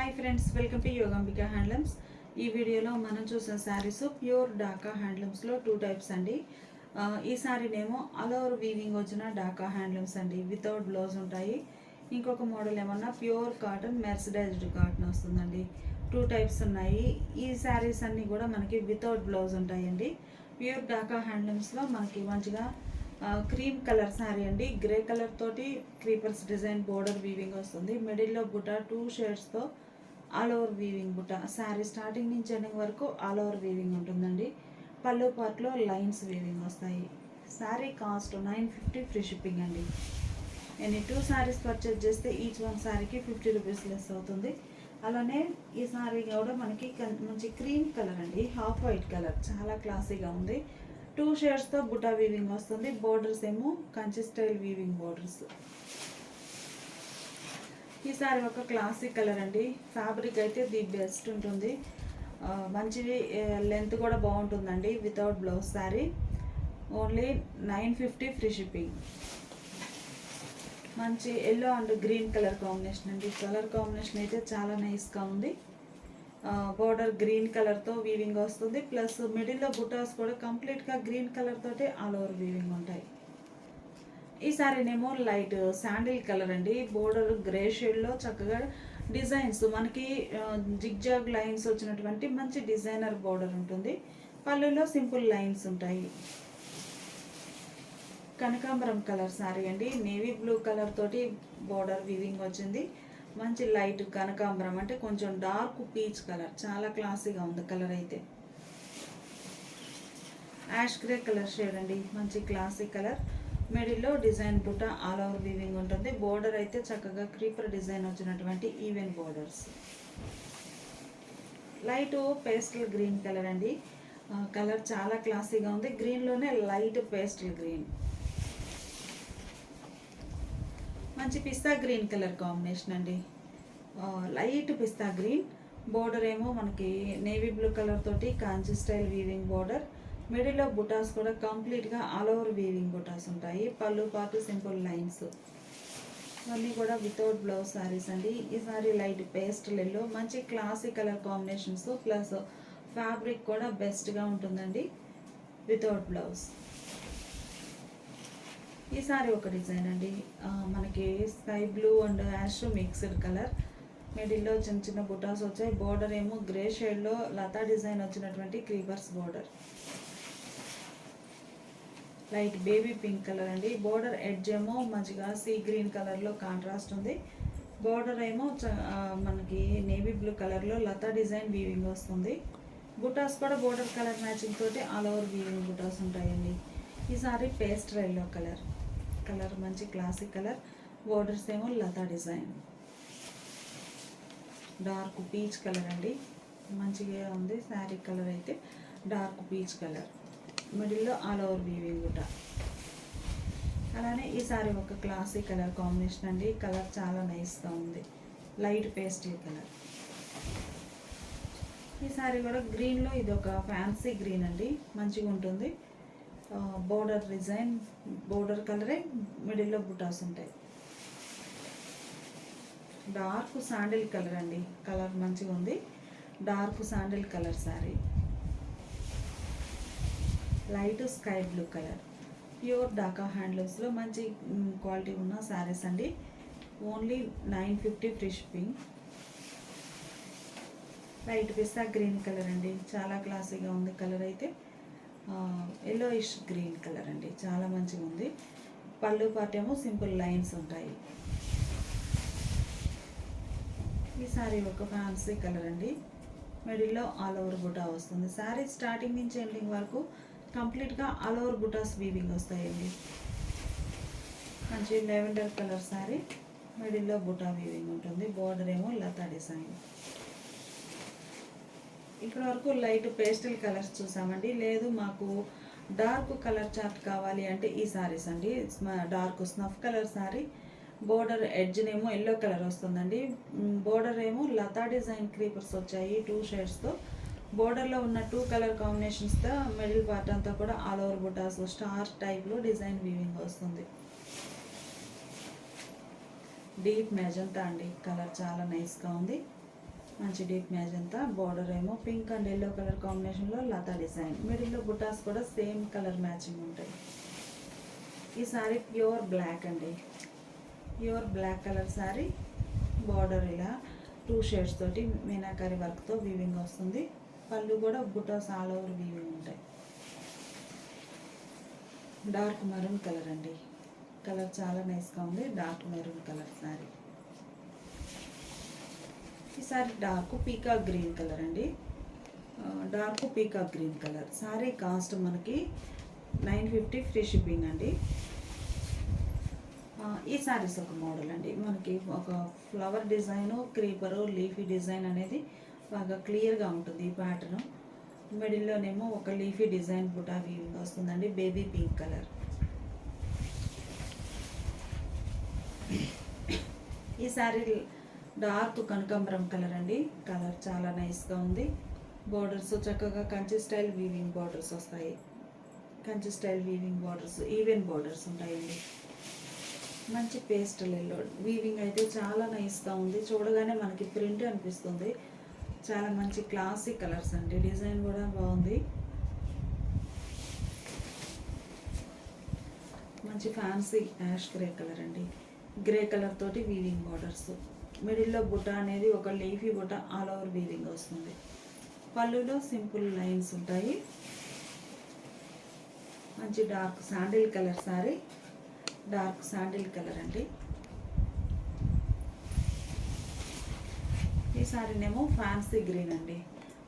Hi friends, welcome to Yogambika handlooms. ఈ వీడియోలో మనం చూసిన శారీస్ ప్యూర్ డాకా హ్యాండ్లూమ్స్లో 2 టైప్స్ అండి. ఈ శారీనేమో ఆల్ ఓవర్ వీవింగ్ వచ్చిన డాకా హ్యాండ్లూమ్స్ అండి, వితౌట్ బ్లౌజ్ ఉంటాయి. ఇంకొక మోడల్ ఏమన్నా ప్యూర్ కాటన్ మెర్సిడైజ్డ్ కాటన్ వస్తుందండి. 2 టైప్స్ ఉన్నాయి. ఈ శారీస్ అన్నీ కూడా మనకి వితౌట్ బ్లౌజ్ ఉంటాయండి. ప్యూర్ డాకా హ్యాండ్లూమ్స్లో మనకి మంచిగా క్రీమ్ కలర్ శారీ అండి. గ్రే కలర్ తోటి క్రీపర్స్ డిజైన్ బోర్డర్ వీవింగ్ వస్తుంది. మిడిల్లో బుట్ట 2 షేడ్స్తో ఆల్ ఓవర్ వీవింగ్ బుట్ట. శారీ స్టార్టింగ్ నుంచి ఎండింగ్ వరకు ఆల్ ఓవర్ వీవింగ్ ఉంటుందండి. పళ్ళు పార్ట్లో లైన్స్ వీవింగ్ వస్తాయి. శారీ కాస్ట్ 950 ఫ్రీ షిప్పింగ్ అండి. ఎనీ 2 శారీస్ పర్చేజ్ చేస్తే ఈచ్ వన్ శారీకి 50 రూపీస్ లెస్ అవుతుంది. అలానే ఈ శారీ కూడా మనకి మంచి క్రీమ్ కలర్ అండి, హాఫ్ వైట్ కలర్, చాలా క్లాసీగా ఉంది. 2 షేడ్స్తో బుటా వీవింగ్ వస్తుంది. బోర్డర్స్ ఏమో కంచి స్టైల్ వీవింగ్ బోర్డర్స్. ఈ సారీ ఒక క్లాసిక్ కలర్ అండి. ఫ్యాబ్రిక్ అయితే ది బెస్ట్ ఉంటుంది. మంచిది, లెంత్ కూడా బాగుంటుందండి. Without blouse sari only 950 free shipping. మంచి yellow and green colour combination అండి. కలర్ కాంబినేషన్ అయితే చాలా నైస్గా ఉంది. బోర్డర్ గ్రీన్ కలర్తో వీవింగ్ వస్తుంది. ప్లస్ మిడిల్లో బుటాస్ కూడా కంప్లీట్గా గ్రీన్ కలర్ తోటి ఆల్ ఓవర్ వీవింగ్ ఉంటాయి. ఈ సారీనేమో లైట్ శాండిల్ కలర్ అండి. బోర్డర్ గ్రే షేడ్లో చక్కగా డిజైన్స్ మనకి జిగ్జాగ్ లైన్స్ వచ్చినటువంటి మంచి డిజైనర్ బోర్డర్ ఉంటుంది. పళ్ళులో సింపుల్ లైన్స్ ఉంటాయి. కనకాంబరం కలర్ శారీ అండి. నేవీ బ్లూ కలర్ తోటి బోర్డర్ వీవింగ్ వచ్చింది. మంచి లైట్ కనకాంబరం అంటే కొంచెం డార్క్ పీచ్ కలర్, చాలా క్లాసీగా ఉంది కలర్ అయితే. యాష్ గ్రే కలర్ షేడ్ అండి, మంచి క్లాసీ కలర్. మిడిల్లో డిజైన్ బుట్ట ఆల్ ఓవర్ వీవింగ్ ఉంటుంది. బోర్డర్ అయితే చక్కగా క్రీపర్ డిజైన్ వచ్చినటువంటి even borders. Light pastel green colour అండి. కలర్ చాలా క్లాసీగా ఉంది. గ్రీన్లోనే లైట్ పేస్టల్ గ్రీన్. మంచి పిస్తా గ్రీన్ కలర్ కాంబినేషన్ అండి. Light pista green. బోర్డర్ ఏమో మనకి నేవీ బ్లూ కలర్ తోటి కాంచి స్టైల్ వీవింగ్ బోర్డర్. మిడిల్లో బుటాస్ కూడా కంప్లీట్గా ఆల్ ఓవర్ వీవింగ్ బుటాస్ ఉంటాయి. పళ్ళు పాటు సింపుల్ లైన్స్. ఇవన్నీ కూడా వితౌట్ బ్లౌజ్ శారీస్ అండి. ఈ సారీ లైట్ పేస్టల్ ఎల్లో, మంచి classy colour combinations, plus fabric కూడా బెస్ట్గా ఉంటుందండి. Without blouse. ఈ సారీ ఒక డిజైన్ అండి. మనకి sky blue and ash mixed colour. మిడిల్లో చిన్న చిన్న బుటాస్ వచ్చాయి. బోర్డర్ ఏమో గ్రే షేడ్లో లతా డిజైన్ వచ్చినటువంటి creepers border. Light baby pink colour అండి. బోర్డర్ ఎడ్జ్ ఏమో మంచిగా సీ గ్రీన్ కలర్లో కాంట్రాస్ట్ ఉంది. బోర్డర్ ఏమో మనకి నేవీ బ్లూ కలర్లో లతా డిజైన్ వీవింగ్ వస్తుంది. బుటాస్ కూడా బోర్డర్ కలర్ మ్యాచింగ్ తోటి ఆల్ ఓవర్ వీవింగ్ బుటాస్ ఉంటాయండి. ఈ సారీ పేస్టల్ ఎల్లో కలర్ మంచి క్లాసిక్ కలర్. బోర్డర్స్ ఏమో లతా డిజైన్. డార్క్ పీచ్ కలర్ అండి, మంచిగా ఉంది. శారీ కలర్ అయితే డార్క్ పీచ్ కలర్. మిడిల్లో ఆల్ ఓవర్ వీవింగ్ బుట్ట. అలానే ఈ సారీ ఒక క్లాసిక్ కలర్ కాంబినేషన్ అండి. కలర్ చాలా నైస్గా ఉంది. Light pastel colour. ఈ సారీ కూడా గ్రీన్లో ఇది ఒక ఫ్యాన్సీ గ్రీన్ అండి, మంచిగా ఉంటుంది. బోర్డర్ డిజైన్ బోర్డర్ కలరే, మిడిల్లో బుటాస్ ఉంటాయి. డార్క్ శాండిల్ కలర్ అండి. కలర్ మంచిగా ఉంది. Dark sandal colour sari. Light sky blue colour. Pure Dhaka హ్యాండ్లూమ్స్లో మంచి క్వాలిటీ ఉన్న శారీస్ అండి. Only 950 free shipping. Light pista green colour అండి, చాలా క్లాసీగా ఉంది కలర్ అయితే. ఎల్లోయిష్ గ్రీన్ కలర్ అండి, చాలా మంచిగా ఉంది. పళ్ళు పార్ట్ ఏమో సింపుల్ లైన్స్ ఉంటాయి. ఈ సారీ ఒక ఫ్యాన్సీ కలర్ అండి. మిడిల్లో ఆల్ ఓవర్ బుటా వస్తుంది. శారీ స్టార్టింగ్ నుంచి ఎండింగ్ వరకు కంప్లీట్గా ఆల్ ఓవర్ బుటాస్ వీవింగ్ వస్తాయండి. మంచి లెవెండర్ కలర్ శారీ. మిడిల్లో బుటా వీవింగ్ ఉంటుంది. బోర్డర్ ఏమో లతా డిజైన్. ఇప్పటి వరకు లైట్ పేస్టల్ కలర్స్ చూసామండి. లేదు మాకు డార్క్ కలర్ చార్ట్ కావాలి అంటే ఈ సారీస్ అండి. Dark snuff colour sari. Border ఎడ్జ్నేమో ఎల్లో కలర్ వస్తుందండి. బోర్డర్ ఏమో లతా డిజైన్ క్రీపర్స్ వచ్చాయి 2 షేడ్స్తో. బోర్డర్లో ఉన్న 2 కలర్ కాంబినేషన్స్తో మిడిల్ పార్ట్ అంతా కూడా ఆల్ ఓవర్ బుటాస్ స్టార్ టైప్లో డిజైన్ వీవింగ్ వస్తుంది. డీప్ మెజంతా అండి, కలర్ చాలా నైస్గా ఉంది. మంచి డీప్ మ్యాజంతా. బార్డర్ ఏమో పింక్ అండ్ ఎల్లో కలర్ కాంబినేషన్లో లతా డిజైన్. మిడిల్లో బుటాస్ కూడా సేమ్ కలర్ మ్యాచింగ్ ఉంటాయి. ఈ సారీ ప్యూర్ బ్లాక్ అండి, pure black colour sari. Border ఇలా 2 షేడ్స్ తోటి మీనాకారి వర్క్తో వీవింగ్ వస్తుంది. పళ్ళు కూడా బుటాస్ ఆల్ ఓవర్ వీవింగ్ ఉంటాయి. డార్క్ మెరూన్ కలర్ అండి, కలర్ చాలా నైస్గా ఉంది. Dark maroon colour sari. ఈ sari dark peacock green colour అండి, dark peacock green colour. Sari cost మనకి 950 ఫ్రీ షిప్పింగ్ అండి. ఈ సారీస్ ఒక మోడల్ అండి, మనకి ఒక flower design, creeper, leafy design అనేది బాగా క్లియర్గా ఉంటుంది. ఈ ప్యాటర్ను మిడిల్లోనేమో ఒక లీఫీ డిజైన్ బుటా వీవింగ్ వస్తుందండి, బేబీ పింక్ కలర్. ఈ సారీ డార్క్ కనకాంబరం కలర్ అండి, కలర్ చాలా నైస్గా ఉంది. బోర్డర్స్ చక్కగా కంచి స్టైల్ వీవింగ్ బోర్డర్స్ వస్తాయి. Kanchi style weaving borders, even borders ఉంటాయండి. మంచి పేస్టల్ ఎల్లో వీవింగ్ అయితే చాలా నైస్గా ఉంది. చూడగానే మనకి ప్రింట్ అనిపిస్తుంది. చాలా మంచి క్లాసిక్ కలర్స్ అండి, డిజైన్ కూడా బాగుంది. మంచి ఫ్యాన్సీ యాష్ గ్రే కలర్ అండి, గ్రే కలర్ తోటి వీవింగ్ బార్డర్స్. మిడిల్లో బుట్ట అనేది ఒక లీఫీ బుట్ట ఆల్ ఓవర్ వీవింగ్ వస్తుంది. పళ్ళులో సింపుల్ లైన్స్ ఉంటాయి. మంచి dark sandal colour sorry, dark sandal colour అండి. ఈ సారీనేమో ఫ్యాన్సీ గ్రీన్ అండి,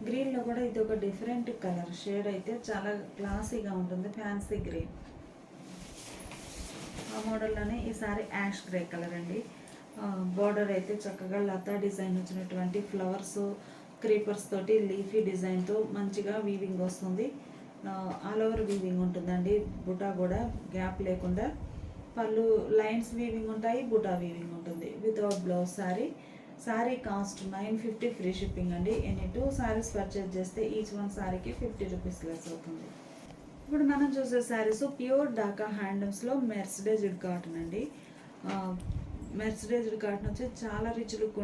గ్రీన్లో కూడా ఇది ఒక డిఫరెంట్ కలర్ షేడ్, అయితే చాలా క్లాసీగా ఉంటుంది. Fancy green. ఆ మోడల్లోనే ఈ సారీ యాష్ గ్రే కలర్ అండి. బార్డర్ అయితే చక్కగా లతా డిజైన్ వచ్చినటువంటి ఫ్లవర్స్, క్రీపర్స్ తోటి లీఫీ డిజైన్తో మంచిగా వీవింగ్ వస్తుంది. ఆల్ ఓవర్ వీవింగ్ ఉంటుందండి, బుటా కూడా గ్యాప్ లేకుండా. పళ్ళు లైన్స్ వీవింగ్ ఉంటాయి, బుటా వీవింగ్ ఉంటుంది. Without blouse sari. Sari cost 950 free shipping అండి. ఎనీ 2 సారీస్ పర్చేజ్ చేస్తే ఈచ్ వన్ సారీకి 50 రూపీస్ లెస్ అవుతుంది. ఇప్పుడు మనం చూసే శారీస్ ప్యూర్ ఢాకా హ్యాండ్లూమ్స్లో మెర్సిడైజ్డ్ కాటన్ అండి. మెర్సిడైజ్డ్ కాటన్ వచ్చి చాలా రిచ్ లుక్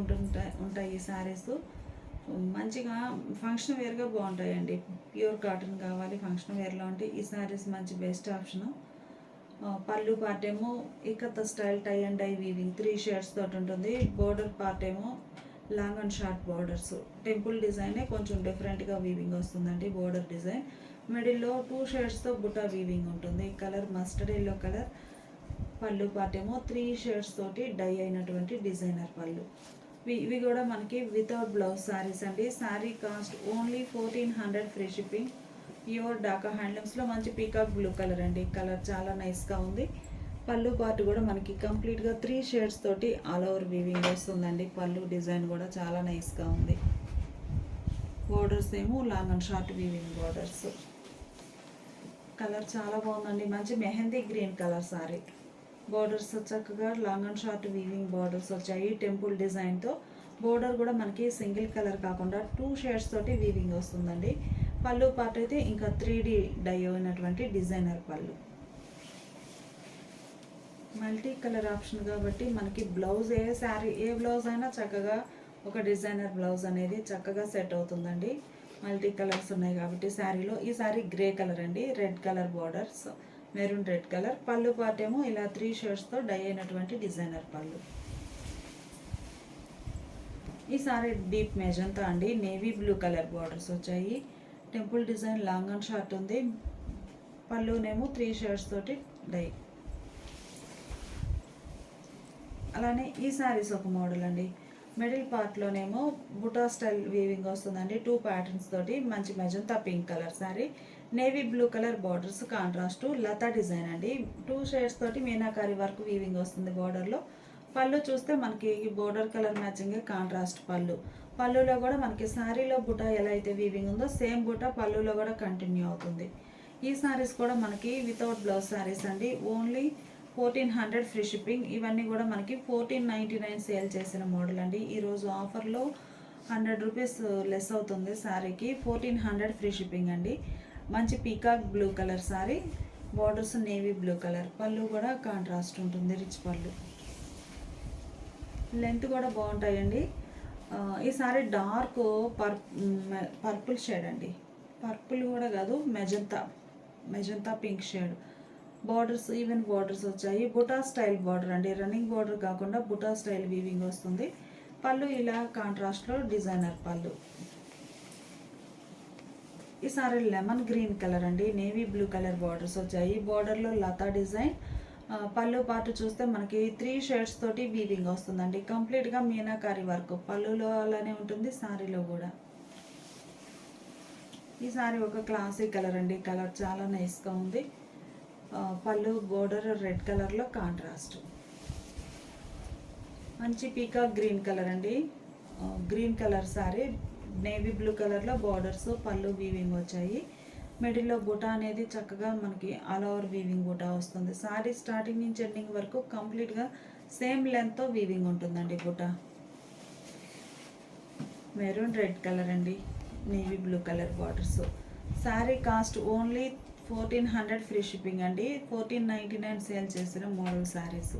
ఉంటాయి ఈ శారీస్. మంచిగా ఫంక్షన్ వేర్గా బాగుంటాయండి. ప్యూర్ కాటన్ కావాలి ఫంక్షన్ వేర్లో అంటే ఈ శారీస్ మంచి బెస్ట్ ఆప్షను. పళ్ళు పార్ట్ ఏమో ikat style tie and dye weaving 3 shades తోటి ఉంటుంది. బోర్డర్ పార్ట్ ఏమో long and short borders. Temple డిజైనే కొంచెం డిఫరెంట్గా వీవింగ్ వస్తుందండి బోర్డర్ డిజైన్. మిడిల్లో 2 షేడ్స్తో బుటా వీవింగ్ ఉంటుంది. Colour mustard yellow colour. పళ్ళు పార్ట్ ఏమో 3 షేడ్స్ తోటి డై అయినటువంటి డిజైనర్ పళ్ళు. ఇవి కూడా మనకి వితౌట్ బ్లౌజ్ శారీస్ అండి. Sari cost only 1400 free shipping. Pure Dhaka హ్యాండ్లూమ్స్లో మంచి పీకాక్ బ్లూ కలర్ అండి, కలర్ చాలా నైస్గా ఉంది. పళ్ళు పార్ట్ కూడా మనకి కంప్లీట్గా 3 షేడ్స్ తోటి ఆల్ ఓవర్ వీవింగ్ వస్తుందండి. పళ్ళు డిజైన్ కూడా చాలా నైస్గా ఉంది. బోర్డర్స్ ఏమో long and short weaving borders. Colour చాలా బాగుందండి, మంచి mehndi green colour sari. Borders చక్కగా long and short weaving borders వచ్చాయి టెంపుల్ డిజైన్తో. బోర్డర్ కూడా మనకి సింగిల్ కలర్ కాకుండా 2 షేడ్స్ తోటి వీవింగ్ వస్తుందండి. పళ్ళు పార్ట్ అయితే ఇంకా 3D డై అయినటువంటి డిజైనర్ పళ్ళు. మల్టీ కలర్ ఆప్షన్ కాబట్టి మనకి బ్లౌజ్ ఏ బ్లౌజ్ అయినా చక్కగా ఒక డిజైనర్ బ్లౌజ్ అనేది చక్కగా సెట్ అవుతుందండి. మల్టీ కలర్స్ ఉన్నాయి కాబట్టి శారీలో. ఈ శారీ గ్రే కలర్ అండి, red colour borders, maroon red colour. పళ్ళు పార్ట్ ఏమో ఇలా 3 షేడ్స్తో డై అయినటువంటి డిజైనర్ పళ్ళు. ఈ సారీ డీప్ మెజంతా అండి, నేవీ బ్లూ కలర్ బార్డర్స్ వచ్చాయి. Temple design long and short ఉంది. పళ్ళునేమో 3 షేడ్స్ తోటి డై. అలానే ఈ శారీస్ ఒక మోడల్ అండి. మిడిల్ పార్ట్లోనేమో బుటా స్టైల్ వీవింగ్ వస్తుందండి. 2 ప్యాటర్న్స్ తోటి మంచి magenta pink colour sari. Navy blue colour borders, contrast Lata design అండి. 2 షేడ్స్ తోటి మీనాకారి వర్క్ వీవింగ్ వస్తుంది బార్డర్లో. పళ్ళు చూస్తే మనకి బోర్డర్ కలర్ మ్యాచింగ్ కాంట్రాస్ట్ పళ్ళు. పళ్ళులో కూడా మనకి శారీలో బుటా ఎలా అయితే వీవింగ్ ఉందో సేమ్ బుటా పళ్ళులో కూడా కంటిన్యూ అవుతుంది. ఈ శారీస్ కూడా మనకి వితౌట్ బ్లౌజ్ శారీస్ అండి. Only 1400 free shipping. ఇవన్నీ కూడా మనకి 1499 సేల్ చేసిన మోడల్ అండి. ఈరోజు ఆఫర్లో 100 రూపీస్ లెస్ అవుతుంది శారీకి. 1400 ఫ్రీ షిప్పింగ్ అండి. మంచి peacock blue colour sari. Borders navy blue colour. పళ్ళు కూడా కాంట్రాస్ట్ ఉంటుంది, రిచ్ పళ్ళు. లెంత్ కూడా బాగుంటాయండి. ఈ సారీ డార్క్ పర్పుల్ షేడ్ అండి, పర్పుల్ కూడా కాదు, magenta pink shade. Borders even borders వచ్చాయి. బుటా స్టైల్ బార్డర్ అండి, రన్నింగ్ బార్డర్ కాకుండా బుటా స్టైల్ వీవింగ్ వస్తుంది. పళ్ళు ఇలా కాంట్రాస్ట్లో డిజైనర్ పళ్ళు. ఈ సారీ లెమన్ గ్రీన్ కలర్ అండి, నేవీ బ్లూ కలర్ బార్డర్స్ వచ్చాయి. బార్డర్లో లతా డిజైన్. పళ్ళు పార్ట్ చూస్తే మనకి 3 షేడ్స్ తోటి వీవింగ్ వస్తుందండి. కంప్లీట్గా మీనాకారి వర్క్ పళ్ళులో అలానే ఉంటుంది, సారీలో కూడా. ఈ సారీ ఒక క్లాసిక్ కలర్ అండి, కలర్ చాలా నైస్గా ఉంది. పళ్ళు బోర్డర్ రెడ్ కలర్లో కాంట్రాస్ట్. మంచి పీకాక్ గ్రీన్ కలర్ అండి, green colour sorry, navy blue కలర్లో బార్డర్స్, పళ్ళు వీవింగ్ వచ్చాయి. మిడిల్లో బుటా అనేది చక్కగా మనకి ఆల్ ఓవర్ వీవింగ్ బుటా వస్తుంది. సారీ స్టార్టింగ్ నుంచి ఎండింగ్ వరకు కంప్లీట్గా సేమ్ లెంత్తో వీవింగ్ ఉంటుందండి బుటా. మెరూన్ రెడ్ కలర్ అండి, navy blue colour borders. Sari cost only 1400 free shipping అండి. 1499 సేల్ చేసిన మోడల్ శారీస్.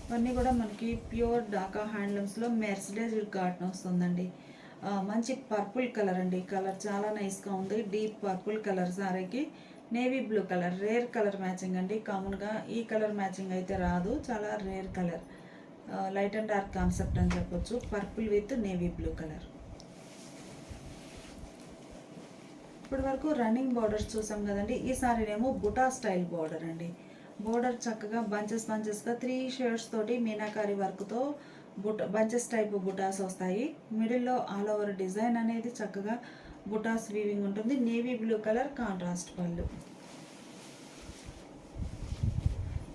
ఇవన్నీ కూడా మనకి ప్యూర్ ఢాకా హ్యాండ్లూమ్స్లో మెర్సిడైజ్ కాటన్ వస్తుందండి. మంచి పర్పుల్ కలర్ అండి, కలర్ చాలా నైస్గా ఉంది. డీప్ పర్పుల్ కలర్ సారీకి navy blue colour rare colour matching అండి. కామన్గా ఈ కలర్ మ్యాచింగ్ అయితే రాదు, చాలా rare colour, light and dark concept అని చెప్పొచ్చు. Purple with navy blue colour. ఇప్పటి వరకు రన్నింగ్ బార్డర్స్ చూసాం కదండి. ఈ సారీనేమో బుటా స్టైల్ బార్డర్ అండి. బార్డర్ చక్కగా బంచెస్గా 3 షేడ్స్ తోటి మీనాకారి వర్క్తో బంచెస్ టైప్ బుటాస్ వస్తాయి. మిడిల్లో ఆల్ ఓవర్ డిజైన్ అనేది చక్కగా బుటాస్ వీవింగ్ ఉంటుంది. నేవీ బ్లూ కలర్ కాంట్రాస్ట్ పళ్ళు.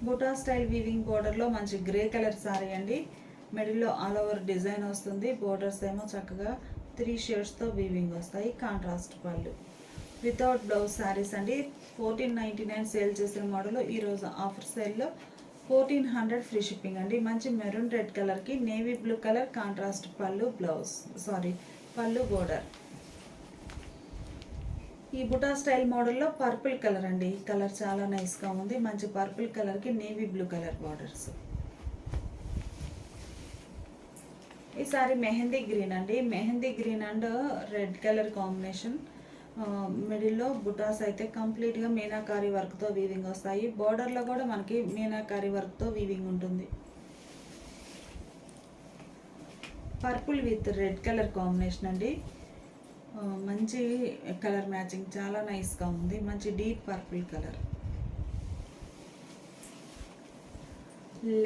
బుటా స్టైల్ వీవింగ్ బార్డర్లో మంచి గ్రే కలర్ సారీ అండి. మిడిల్లో ఆల్ ఓవర్ డిజైన్ వస్తుంది. బోర్డర్స్ ఏమో చక్కగా 3 షేడ్స్తో వీవింగ్ వస్తాయి. కాంట్రాస్ట్ పళ్ళు. వితౌట్ బ్లౌజ్ శారీస్ అండి. 1499 సేల్ చేసిన మోడల్ ఈరోజు ఆఫర్ సేల్లో 1400 ఫ్రీ షిప్పింగ్ అండి. మంచి మెరూన్ రెడ్ కలర్కి నేవీ బ్లూ కలర్ కాంట్రాస్ట్ పళ్ళు, పళ్ళు బోర్డర్. ఈ బుటా స్టైల్ మోడల్లో పర్పుల్ కలర్ అండి, కలర్ చాలా నైస్గా ఉంది. మంచి పర్పుల్ కలర్కి నేవీ బ్లూ కలర్ బార్డర్స్. ఈ సారీ మెహందీ గ్రీన్ అండి, mehndi green and red colour combination. మిడిల్లో బుటాస్ అయితే కంప్లీట్గా మీనాకారి వర్క్తో వీవింగ్ వస్తాయి. బార్డర్లో కూడా మనకి మీనాకారి వర్క్తో వీవింగ్ ఉంటుంది. Purple with red colour combination అండి, మంచి కలర్ మ్యాచింగ్ చాలా నైస్గా ఉంది. మంచి deep purple colour.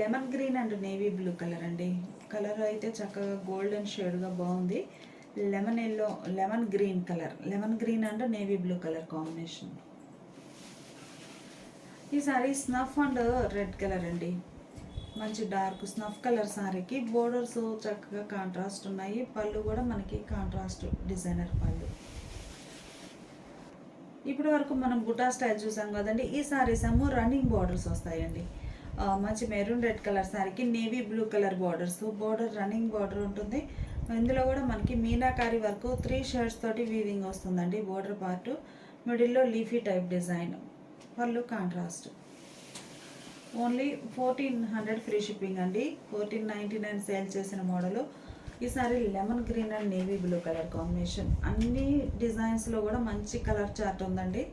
Lemon green and navy blue colour అండి, కలర్ అయితే చక్కగా గోల్డెన్ షేడ్గా బాగుంది. Lemon green colour, lemon green and navy blue colour combination. ఈ sari snuff and red colour అండి, మంచి డార్క్ స్నఫ్ కలర్ సారీకి బోర్డర్స్ చక్కగా కాంట్రాస్ట్ ఉన్నాయి. పళ్ళు కూడా మనకి కాంట్రాస్ట్ డిజైనర్ పళ్ళు. ఇప్పటి వరకు మనం బుటా స్టైల్ చూసాం కదండి. ఈ సారీస్ ఏమో రన్నింగ్ బార్డర్స్ వస్తాయండి. మంచి మెరూన్ రెడ్ కలర్ సారీకి navy blue colour borders, border running border ఉంటుంది. ఇందులో కూడా మనకి మీనాకారి వరకు 3 షేడ్స్ తోటి వీవింగ్ వస్తుందండి. బోర్డర్ పార్ట్ మిడిల్లో లీఫీ టైప్ డిజైన్, పళ్ళు కాంట్రాస్ట్. ఓన్లీ 1400 ఫ్రీ షిప్పింగ్ అండి. 1499 సేల్ చేసిన మోడలు. ఈసారి lemon green and navy blue colour combination. అన్ని డిజైన్స్లో కూడా మంచి కలర్ చార్ట్ ఉందండి.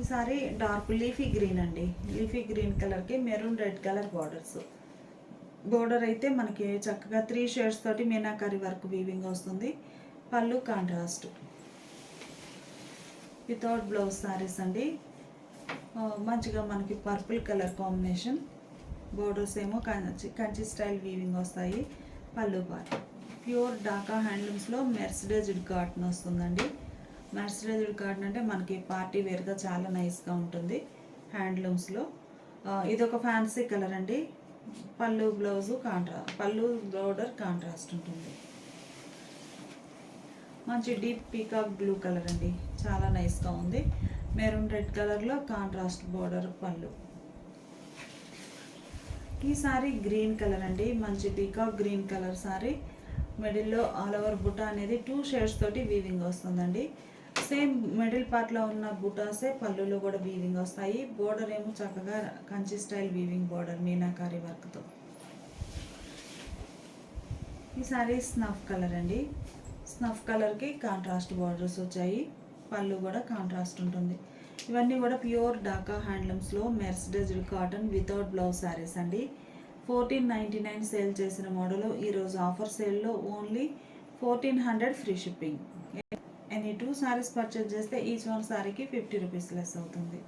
ఈసారి డార్క్ లీఫీ గ్రీన్ అండి, లీఫీ గ్రీన్ కలర్కి maroon red colour borders. Border అయితే మనకి చక్కగా 3 షేడ్స్ తోటి మీనాకారి వర్క్ వీవింగ్ వస్తుంది. పళ్ళు కాంట్రాస్ట్. వితౌట్ బ్లౌజ్ సారీస్ అండి. మంచిగా మనకి పర్పుల్ కలర్ కాంబినేషన్. బోర్డర్స్ ఏమో కంచి స్టైల్ వీవింగ్ వస్తాయి. పళ్ళు పార్ట్ ప్యూర్ ఢాకా హ్యాండ్లూమ్స్లో మెర్సిడైజ్డ్ కాటన్ వస్తుందండి. మెర్సిడైజ్డ్ కాటన్ అంటే మనకి పార్టీ వేర్గా చాలా నైస్గా ఉంటుంది హ్యాండ్లూమ్స్లో. ఇదొక ఫ్యాన్సీ కలర్ అండి. పళ్ళు బ్లౌజు పళ్ళు బోర్డర్ కాంట్రాస్ట్ ఉంటుంది. మంచి డీప్ పీకాక్ బ్లూ కలర్ అండి, చాలా నైస్గా ఉంది. మెరూన్ రెడ్ కలర్లో కాంట్రాస్ట్ బోర్డర్ పళ్ళు. ఈ సారీ గ్రీన్ కలర్ అండి, మంచి పీకాక్ గ్రీన్ కలర్ సారీ. మిడిల్లో ఆల్ ఓవర్ బుట్ట అనేది 2 షేడ్స్ తోటి వీవింగ్ వస్తుందండి. సేమ్ మిడిల్ పార్ట్లో ఉన్న బుటాసే పళ్ళులో కూడా వీవింగ్ వస్తాయి. బోర్డర్ ఏమో చక్కగా Kanchi style weaving border meenakari వర్క్తో. ఈ సారీ స్నఫ్ కలర్ అండి. స్నఫ్ కలర్కి కాంట్రాస్ట్ బార్డర్స్ వచ్చాయి. పళ్ళు కూడా కాంట్రాస్ట్ ఉంటుంది. ఇవన్నీ కూడా ప్యూర్ ఢాకా హ్యాండ్లూమ్స్లో mercerised cotton without blouse saris అండి. 1499 సేల్ చేసిన మోడల్ ఈరోజు ఆఫర్ సేల్లో only 1400 free shipping. Any 2 saris purchase చేస్తే ఈచ్ వన్ సారీకి 50 రూపీస్ లెస్ అవుతుంది.